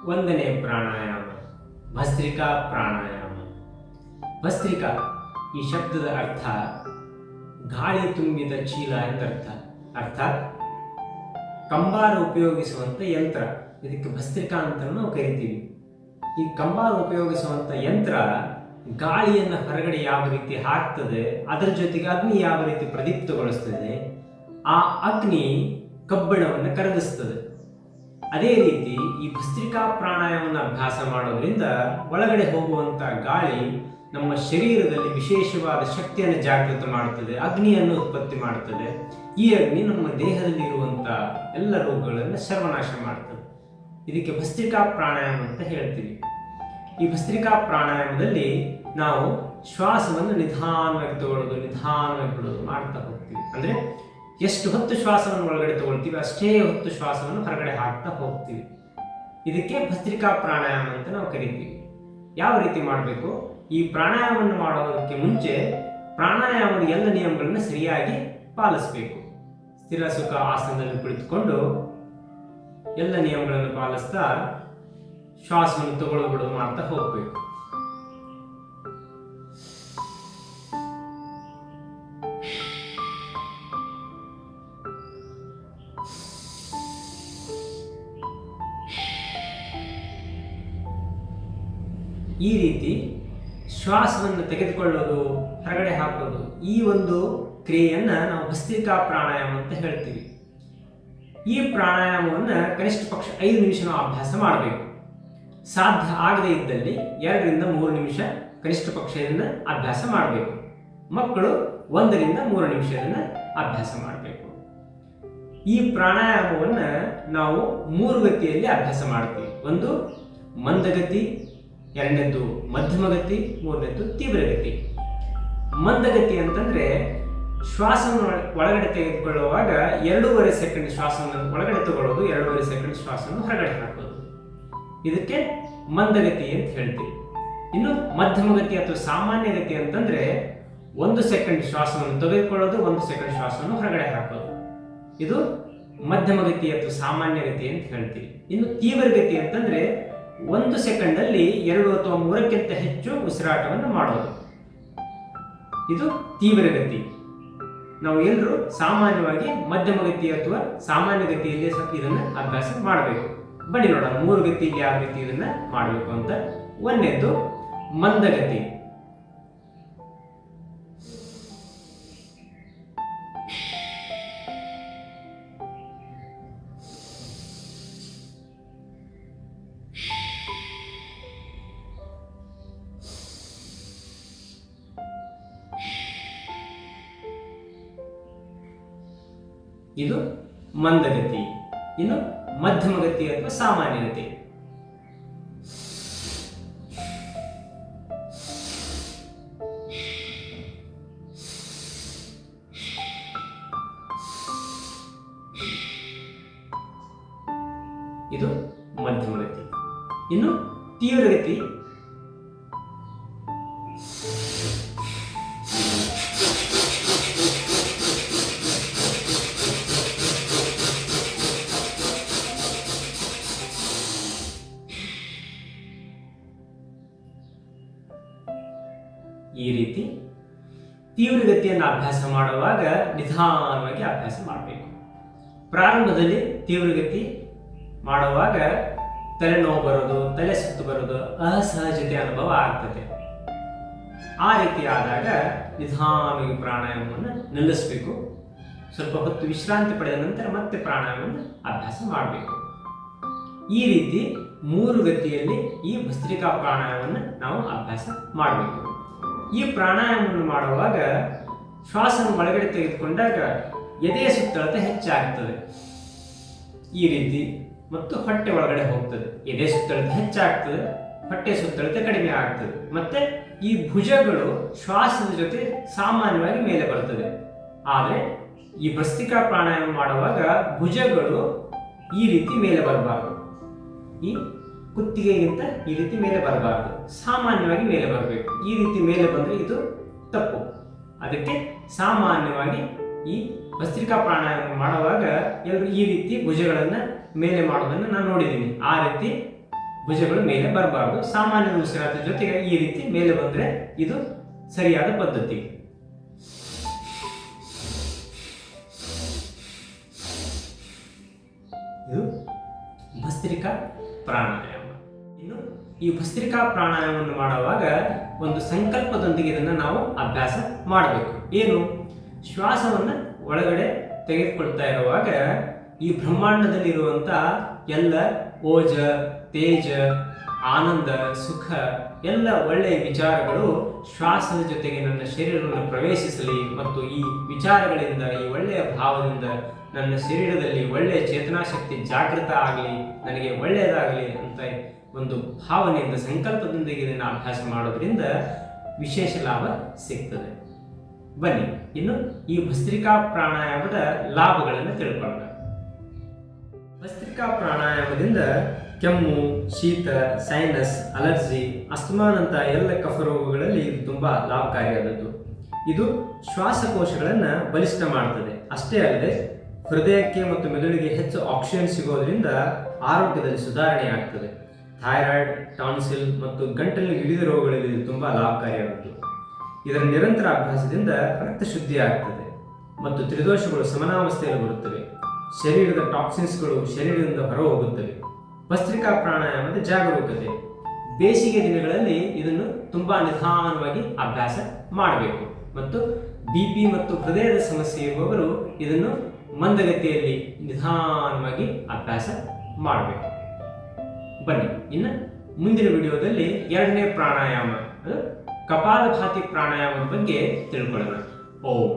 ಒಂದನೇ ಪ್ರಾಣಾಯಾಮ ಭಸ್ತ್ರಿಕಾ ಪ್ರಾಣಾಯಾಮ. ಭಸ್ತ್ರಿಕಾ ಈ ಶಬ್ದದ ಅರ್ಥ ಗಾಳಿ ತುಂಬಿದ ಚೀಲ ಎಂದರ್ಥ. ಅರ್ಥಾತ್ ಕಂಬಾರ ಉಪಯೋಗಿಸುವಂಥ ಯಂತ್ರ, ಇದಕ್ಕೆ ಭಸ್ತ್ರಿಕಾ ಅಂತ ನಾವು ಕರಿತೀವಿ. ಈ ಕಂಬಾರ ಉಪಯೋಗಿಸುವಂಥ ಯಂತ್ರ ಗಾಳಿಯನ್ನು ಹೊರಗಡೆ ಯಾವ ರೀತಿ ಹಾಕ್ತದೆ, ಅದರ ಜೊತೆಗೆ ಅಗ್ನಿ ಯಾವ ರೀತಿ ಪ್ರದೀಪ್ತಗೊಳಿಸ್ತದೆ, ಆ ಅಗ್ನಿ ಕಬ್ಬಿಣವನ್ನು ಕರಗಿಸ್ತದೆ. ಅದೇ ರೀತಿ ಈ ಭಸ್ತ್ರಿಕಾ ಪ್ರಾಣಾಯಾಮವನ್ನು ಅಭ್ಯಾಸ ಮಾಡೋದ್ರಿಂದ ಒಳಗಡೆ ಹೋಗುವಂಥ ಗಾಳಿ ನಮ್ಮ ಶರೀರದಲ್ಲಿ ವಿಶೇಷವಾದ ಶಕ್ತಿಯನ್ನು ಜಾಗೃತ ಮಾಡುತ್ತದೆ, ಅಗ್ನಿಯನ್ನು ಉತ್ಪತ್ತಿ ಮಾಡುತ್ತದೆ. ಈ ಅಗ್ನಿ ನಮ್ಮ ದೇಹದಲ್ಲಿ ಇರುವಂಥ ಎಲ್ಲ ರೋಗಗಳನ್ನು ಸರ್ವನಾಶ ಮಾಡ್ತದೆ. ಇದಕ್ಕೆ ಭಸ್ತ್ರಿಕಾ ಪ್ರಾಣಾಯಾಮ ಅಂತ ಹೇಳ್ತೀವಿ. ಈ ಭಸ್ತ್ರಿಕಾ ಪ್ರಾಣಾಯಾಮದಲ್ಲಿ ನಾವು ಶ್ವಾಸವನ್ನು ನಿಧಾನವಾಗಿ ತಗೊಳ್ಳೋದು, ನಿಧಾನವಾಗಿ ಬಿಡೋದು ಮಾಡ್ತಾ ಹೋಗ್ತೀವಿ. ಅಂದರೆ ಎಷ್ಟು ಹೊತ್ತು ಶ್ವಾಸವನ್ನು ಒಳಗಡೆ ತಗೊಳ್ತೀವಿ ಅಷ್ಟೇ ಹೊತ್ತು ಶ್ವಾಸವನ್ನು ಹೊರಗಡೆ ಹಾಕ್ತಾ ಹೋಗ್ತೀವಿ. ಇದಕ್ಕೆ ಭಸ್ತ್ರಿಕಾ ಪ್ರಾಣಾಯಾಮ ಅಂತ ನಾವು ಕರಿತೀವಿ. ಯಾವ ರೀತಿ ಮಾಡಬೇಕು? ಈ ಪ್ರಾಣಾಯಾಮವನ್ನು ಮಾಡೋದಕ್ಕೆ ಮುಂಚೆ ಪ್ರಾಣಾಯಾಮದ ಎಲ್ಲ ನಿಯಮಗಳನ್ನು ಸರಿಯಾಗಿ ಪಾಲಿಸಬೇಕು. ಸ್ಥಿರ ಸುಖ ಆಸನದಲ್ಲಿ ಕುಳಿತುಕೊಂಡು ಎಲ್ಲ ನಿಯಮಗಳನ್ನು ಪಾಲಿಸ್ತಾ ಶ್ವಾಸವನ್ನು ತಗೊಳ್ಳೋದು ಬಿಡೋದು ಮಾಡ್ತಾ ಹೋಗ್ಬೇಕು. ಈ ರೀತಿ ಶ್ವಾಸವನ್ನು ತೆಗೆದುಕೊಳ್ಳೋದು, ಹೊರಗಡೆ ಹಾಕೋದು, ಈ ಒಂದು ಕ್ರಿಯೆಯನ್ನು ನಾವು ಭಸ್ತ್ರಿಕಾ ಪ್ರಾಣಾಯಾಮ ಅಂತ ಹೇಳ್ತೀವಿ. ಈ ಪ್ರಾಣಾಯಾಮವನ್ನು ಕನಿಷ್ಠ ಪಕ್ಷ 5 ನಿಮಿಷ ನಾವು ಅಭ್ಯಾಸ ಮಾಡಬೇಕು. ಸಾಧ್ಯ ಆಗದೇ ಇದ್ದಲ್ಲಿ 2 ರಿಂದ 3 ನಿಮಿಷ ಕನಿಷ್ಠ ಪಕ್ಷ ಇದನ್ನು ಅಭ್ಯಾಸ ಮಾಡಬೇಕು. ಮಕ್ಕಳು 1 ರಿಂದ 3 ನಿಮಿಷ ಇದನ್ನು ಅಭ್ಯಾಸ ಮಾಡಬೇಕು. ಈ ಪ್ರಾಣಾಯಾಮವನ್ನು ನಾವು 3 ಗತಿಯಲ್ಲಿ ಅಭ್ಯಾಸ ಮಾಡ್ತೀವಿ. ಒಂದು ಮಂದಗತಿ, 2ನೇದ್ದು ಮಧ್ಯಮಗತಿ, 3ನೇದ್ದು ತೀವ್ರಗತಿ. ಮಂದಗತಿ ಅಂತಂದ್ರೆ ಶ್ವಾಸವನ್ನು ಒಳಗಡೆ ತೆಗೆದುಕೊಳ್ಳುವಾಗ 2.5 ಸೆಕೆಂಡ್ ಶ್ವಾಸವನ್ನು ಒಳಗಡೆ ತಗೊಳ್ಳೋದು, 2.5 ಸೆಕೆಂಡ್ ಶ್ವಾಸವನ್ನು ಹೊರಗಡೆ ಹಾಕೋದು. ಇದಕ್ಕೆ ಮಂದಗತಿ ಅಂತ ಹೇಳ್ತೀವಿ. ಇನ್ನು ಮಧ್ಯಮಗತಿ ಅಥವಾ ಸಾಮಾನ್ಯ ಗತಿ ಅಂತಂದ್ರೆ 1 ಸೆಕೆಂಡ್ ಶ್ವಾಸವನ್ನು ತೆಗೆದುಕೊಳ್ಳೋದು, 1 ಸೆಕೆಂಡ್ ಶ್ವಾಸವನ್ನು ಹೊರಗಡೆ ಹಾಕೋದು. ಇದು ಮಧ್ಯಮಗತಿ ಅಥವಾ ಸಾಮಾನ್ಯ ಗತಿ ಅಂತ ಹೇಳ್ತೀವಿ. ಇನ್ನು ತೀವ್ರಗತಿ ಅಂತಂದ್ರೆ 1 ಸೆಕೆಂಡ್ ಅಲ್ಲಿ 2 ಅಥವಾ 3ಕ್ಕಿಂತ ಹೆಚ್ಚು ಉಸಿರಾಟವನ್ನು ಮಾಡೋದು. ಇದು ತೀವ್ರಗತಿ. ನಾವು ಎಲ್ಲರೂ ಸಾಮಾನ್ಯವಾಗಿ ಮಧ್ಯಮಗತಿ ಅಥವಾ ಸಾಮಾನ್ಯ ಗತಿಯಲ್ಲಿ ಇದನ್ನು ಅಭ್ಯಾಸ ಮಾಡಬೇಕು. ಬನ್ನಿ ನೋಡೋಣ 3 ಗತಿಯಲ್ಲಿ ಯಾವ ರೀತಿ ಇದನ್ನ ಮಾಡಬೇಕು ಅಂತ. 1ನೇದ್ದು ಮಂದಗತಿ. ಇದು ಮಂದಗತಿ. ಇನ್ನು ಮಧ್ಯಮಗತಿ ಅಥವಾ ಸಾಮಾನ್ಯಗತಿ. ಇದು ಮಧ್ಯಮಗತಿ. ಇನ್ನು ತೀವ್ರಗತಿ. ಈ ರೀತಿ ತೀವ್ರಗತಿಯನ್ನು ಅಭ್ಯಾಸ ಮಾಡುವಾಗ ನಿಧಾನವಾಗಿ ಅಭ್ಯಾಸ ಮಾಡಬೇಕು. ಪ್ರಾರಂಭದಲ್ಲಿ ತೀವ್ರಗತಿ ಮಾಡುವಾಗ ತಲೆನೋವು ಬರೋದು, ತಲೆ ಸುತ್ತು ಬರೋದು, ಅಸಹಜತೆ ಅನುಭವ ಆಗ್ತದೆ. ಆ ರೀತಿ ಆದಾಗ ನಿಧಾನವಾಗಿ ಪ್ರಾಣಾಯಾಮವನ್ನು ನಿಲ್ಲಿಸಬೇಕು. ಸ್ವಲ್ಪ ಹೊತ್ತು ವಿಶ್ರಾಂತಿ ಪಡೆದ ನಂತರ ಮತ್ತೆ ಪ್ರಾಣಾಯಾಮವನ್ನು ಅಭ್ಯಾಸ ಮಾಡಬೇಕು. ಈ ರೀತಿ 3 ಗತಿಯಲ್ಲಿ ಈ ಭಸ್ತ್ರಿಕಾ ಪ್ರಾಣಾಯಾಮವನ್ನು ನಾವು ಅಭ್ಯಾಸ ಮಾಡಬೇಕು. ಈ ಪ್ರಾಣಾಯಾಮವನ್ನು ಮಾಡುವಾಗ ಶ್ವಾಸವನ್ನು ಒಳಗಡೆ ತೆಗೆದುಕೊಂಡಾಗ ಎದೆಯ ಸುತ್ತಳತೆ ಹೆಚ್ಚಾಗ್ತದೆ ಈ ರೀತಿ, ಮತ್ತು ಹೊಟ್ಟೆ ಒಳಗಡೆ ಹೋಗ್ತದೆ. ಎದೆ ಸುತ್ತಳತೆ ಹೆಚ್ಚಾಗ್ತದೆ, ಹೊಟ್ಟೆ ಸುತ್ತಳತೆ ಕಡಿಮೆ ಆಗ್ತದೆ. ಮತ್ತೆ ಈ ಭುಜಗಳು ಶ್ವಾಸದ ಜೊತೆ ಸಾಮಾನ್ಯವಾಗಿ ಮೇಲೆ ಬರ್ತದೆ. ಆದರೆ ಈ ಭಸ್ತ್ರಿಕಾ ಪ್ರಾಣಾಯಾಮ ಮಾಡುವಾಗ ಭುಜಗಳು ಈ ರೀತಿ ಮೇಲೆ ಬರಬಾರ್ದು. ಈ ಕುತ್ತಿಗೆಗಿಂತ ಈ ರೀತಿ ಮೇಲೆ ಬರಬಾರ್ದು, ಸಾಮಾನ್ಯವಾಗಿ ಮೇಲೆ ಬರಬೇಕು. ಈ ರೀತಿ ಮೇಲೆ ಬಂದರೆ ಇದು ತಪ್ಪು. ಅದಕ್ಕೆ ಸಾಮಾನ್ಯವಾಗಿ ಈ ಭಸ್ತ್ರಿಕಾ ಪ್ರಾಣಾಯಾಮ ಮಾಡುವಾಗ ಎಲ್ಲರೂ ಈ ರೀತಿ ಭುಜಗಳನ್ನು ಮೇಲೆ ಮಾಡೋದನ್ನು ನಾನು ನೋಡಿದ್ದೀನಿ. ಆ ರೀತಿ ಭುಜಗಳು ಮೇಲೆ ಬರಬಾರ್ದು. ಸಾಮಾನ್ಯ ಉಸಿರಾಟದ ಜೊತೆಗೆ ಈ ರೀತಿ ಮೇಲೆ ಬಂದರೆ ಇದು ಸರಿಯಾದ ಪದ್ಧತಿ. ಇದು ಭಸ್ತ್ರಿಕಾ ಪ್ರಾಣಾಯಾಮ. ಇನ್ನು ಈ ಭಸ್ತ್ರಿಕಾ ಪ್ರಾಣಾಯಾಮವನ್ನು ಮಾಡುವಾಗ ಒಂದು ಸಂಕಲ್ಪದೊಂದಿಗೆ ಇದನ್ನು ನಾವು ಅಭ್ಯಾಸ ಮಾಡಬೇಕು. ಏನು? ಶ್ವಾಸವನ್ನು ಒಳಗಡೆ ತೆಗೆದುಕೊಳ್ತಾ ಇರುವಾಗ ಈ ಬ್ರಹ್ಮಾಂಡದಲ್ಲಿರುವಂಥ ಎಲ್ಲ ಓಜ, ತೇಜ, ಆನಂದ, ಸುಖ ಎಲ್ಲ ಒಳ್ಳೆಯ ವಿಚಾರಗಳು ಶ್ವಾಸದ ಜೊತೆಗೆ ನನ್ನ ಶರೀರವನ್ನು ಪ್ರವೇಶಿಸಲಿ ಮತ್ತು ಈ ವಿಚಾರಗಳಿಂದ, ಈ ಒಳ್ಳೆಯ ಭಾವದಿಂದ ನನ್ನ ಶರೀರದಲ್ಲಿ ಒಳ್ಳೆಯ ಚೇತನಾಶಕ್ತಿ ಜಾಗೃತ ಆಗಲಿ, ನನಗೆ ಒಳ್ಳೆಯದಾಗಲಿ ಅಂತ ಒಂದು ಭಾವನೆಯಿಂದ, ಸಂಕಲ್ಪದೊಂದಿಗೆ ಇದನ್ನು ಅಭ್ಯಾಸ ಮಾಡೋದ್ರಿಂದ ವಿಶೇಷ ಲಾಭ ಸಿಗ್ತದೆ. ಬನ್ನಿ ಇನ್ನು ಈ ಭಸ್ತ್ರಿಕಾ ಪ್ರಾಣಾಯಾಮದ ಲಾಭಗಳನ್ನು ತಿಳ್ಕೊಳ್ಳೋಣ. ಭಸ್ತ್ರಿಕಾ ಪ್ರಾಣಾಯಾಮದಿಂದ ಕೆಮ್ಮು, ಶೀತ, ಸೈನಸ್, ಅಲರ್ಜಿ, ಅಸ್ತಮಾನಂಥ ಎಲ್ಲ ಕಫ ರೋಗಗಳಲ್ಲಿ ಇದು ತುಂಬ ಲಾಭಕಾರಿಯಾದದ್ದು. ಇದು ಶ್ವಾಸಕೋಶಗಳನ್ನು ಬಲಿಷ್ಠ ಮಾಡ್ತದೆ. ಅಷ್ಟೇ ಅಲ್ಲದೆ ಹೃದಯಕ್ಕೆ ಮತ್ತು ಮೆದುಳಿಗೆ ಹೆಚ್ಚು ಆಕ್ಸಿಜನ್ ಸಿಗೋದ್ರಿಂದ ಆರೋಗ್ಯದಲ್ಲಿ ಸುಧಾರಣೆ ಆಗ್ತದೆ. ಥೈರಾಯ್ಡ್, ಟಾನ್ಸಿಲ್ ಮತ್ತು ಗಂಟಲಿನ ವಿವಿಧ ರೋಗಗಳಲ್ಲಿ ಇದು ತುಂಬ ಲಾಭಕಾರಿಯಾದದ್ದು. ಇದರ ನಿರಂತರ ಅಭ್ಯಾಸದಿಂದ ರಕ್ತ ಶುದ್ಧಿ ಆಗ್ತದೆ ಮತ್ತು ತ್ರಿದೋಷಗಳು ಸಮನಾವಸ್ಥೆಯಲ್ಲಿ ಬರುತ್ತವೆ. ಶರೀರದ ಟಾಕ್ಸಿನ್ಸ್ಗಳು ಶರೀರದಿಂದ ಹೊರ ಹೋಗುತ್ತವೆ. ಭಸ್ತ್ರಿಕಾ ಪ್ರಾಣಾಯಾಮದ ಜಾಗರೂಕತೆ. ಬೇಸಿಗೆ ದಿನಗಳಲ್ಲಿ ಇದನ್ನು ತುಂಬ ನಿಧಾನವಾಗಿ ಅಭ್ಯಾಸ ಮಾಡಬೇಕು ಮತ್ತು BP ಮತ್ತು ಹೃದಯದ ಸಮಸ್ಯೆ ಇರುವವರು ಇದನ್ನು ಮಂದಗತಿಯಲ್ಲಿ ನಿಧಾನವಾಗಿ ಅಭ್ಯಾಸ ಮಾಡಬೇಕು. ಬನ್ನಿ ಇನ್ನು ಮುಂದಿನ ವಿಡಿಯೋದಲ್ಲಿ 2ನೇ ಪ್ರಾಣಾಯಾಮ, ಅದು ಕಪಾಲಭಾತಿ ಪ್ರಾಣಾಯಾಮದ ಬಗ್ಗೆ ತಿಳ್ಕೊಳ್ಳೋಣ. ಓಂ